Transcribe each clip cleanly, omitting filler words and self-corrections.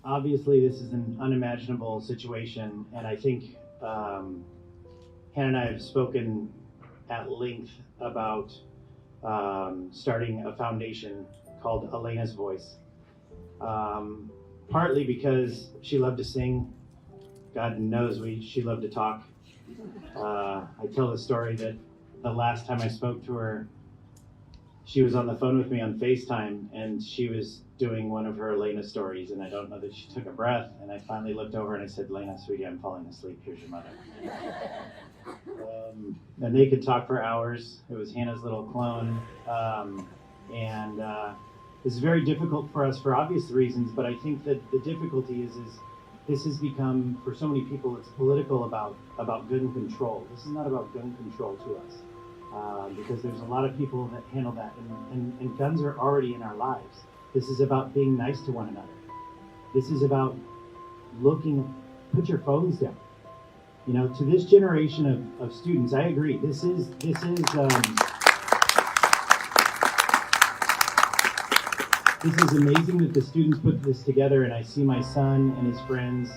obviously this is an unimaginable situation, and I think Hannah and I have spoken at length about starting a foundation called Elena's Voice. Partly because she loved to sing. God knows she loved to talk. I tell the story that the last time I spoke to her, she was on the phone with me on FaceTime, and she was doing one of her Elena stories, and I don't know that she took a breath, and I finally looked over and I said, "Elena, sweetie, I'm falling asleep. Here's your mother." And they could talk for hours. It was Hannah's little clone. And it's very difficult for us for obvious reasons, but I think that the difficulty is this has become, for so many people, it's political about gun control. This is not about gun control to us, because there's a lot of people that handle that, and guns are already in our lives. This is about being nice to one another. This is about put your phones down. You know, to this generation of students, I agree. This is amazing that the students put this together, and I see my son and his friends,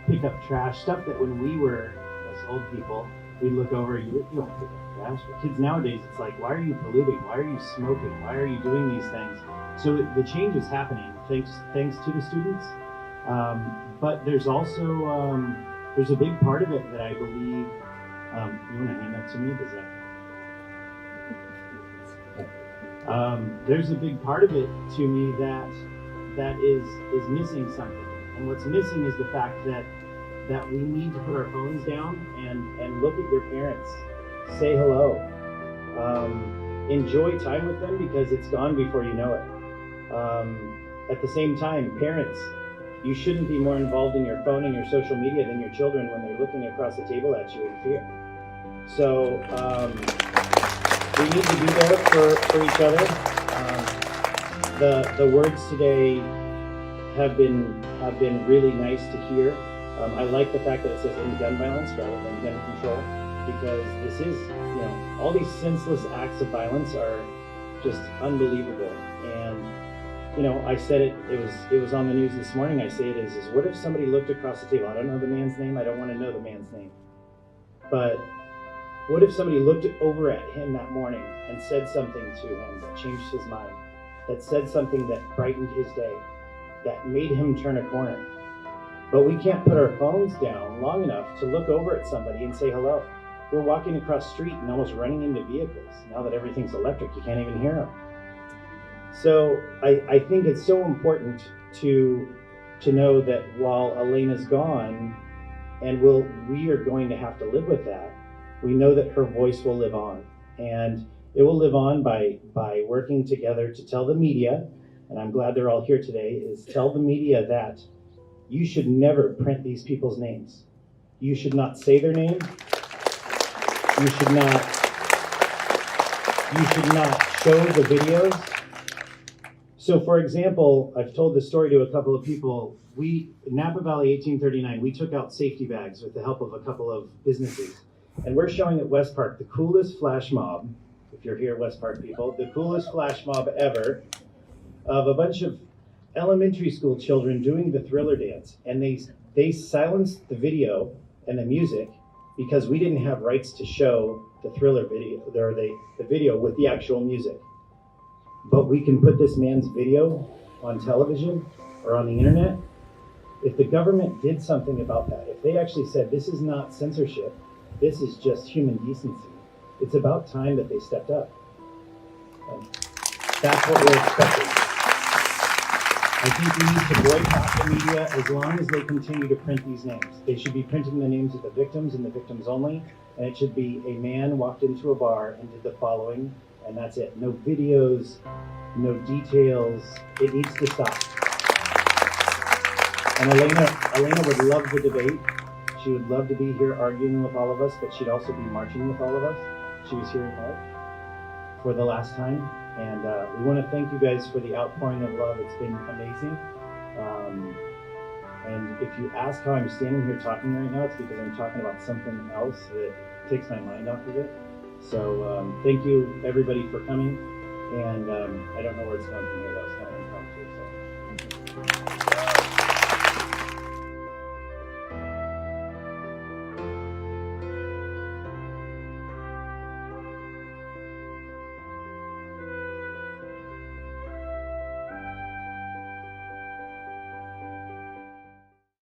pick up trash, stuff that when we were, as old people, we'd look over, you don't pick up trash. But kids nowadays, it's like, why are you polluting? Why are you smoking? Why are you doing these things? So the change is happening thanks to the students. But there's also, there's a big part of it that I believe, you want to hand that to me? Does that? There's a big part of it to me that is missing something, and what's missing is the fact that we need to put our phones down and look at your parents, say hello, enjoy time with them because it's gone before you know it. At the same time, parents, you shouldn't be more involved in your phone and your social media than your children when they're looking across the table at you in fear. So. We need to be there for each other. The words today have been really nice to hear. I like the fact that it says in gun violence rather than gun control, because this is, all these senseless acts of violence are just unbelievable. And I said it was on the news this morning. I say it is what if somebody looked across the table? I don't know the man's name. I don't want to know the man's name, but what if somebody looked over at him that morning and said something to him that changed his mind, that said something that brightened his day, that made him turn a corner? But we can't put our phones down long enough to look over at somebody and say hello. We're walking across the street and almost running into vehicles. Now that everything's electric, you can't even hear them. So I think it's so important to know that while Elena's gone, and we are going to have to live with that, we know that her voice will live on, and it will live on by working together to tell the media, and I'm glad they're all here today, is tell the media that you should never print these people's names. You should not say their name. You should not show the videos. So for example, I've told this story to a couple of people. Napa Valley 1839, we took out safety bags with the help of a couple of businesses. And we're showing at West Park the coolest flash mob, if you're here, West Park people, the coolest flash mob ever of a bunch of elementary school children doing the Thriller dance. And they silenced the video and the music because we didn't have rights to show the Thriller video, or the video with the actual music. But we can put this man's video on television or on the internet. If the government did something about that, if they actually said this is not censorship, this is just human decency, it's about time that they stepped up. And that's what we're expecting. I think we need to boycott the media as long as they continue to print these names. They should be printing the names of the victims and the victims only, and it should be a man walked into a bar and did the following, and that's it. No videos, no details. It needs to stop. And Elena would love the debate. She would love to be here arguing with all of us, but she'd also be marching with all of us. She was here in March for the last time. And we want to thank you guys for the outpouring of love. It's been amazing. And if you ask how I'm standing here talking right now, it's because I'm talking about something else that takes my mind off of it. So thank you, everybody, for coming. And I don't know where it's going from here, though.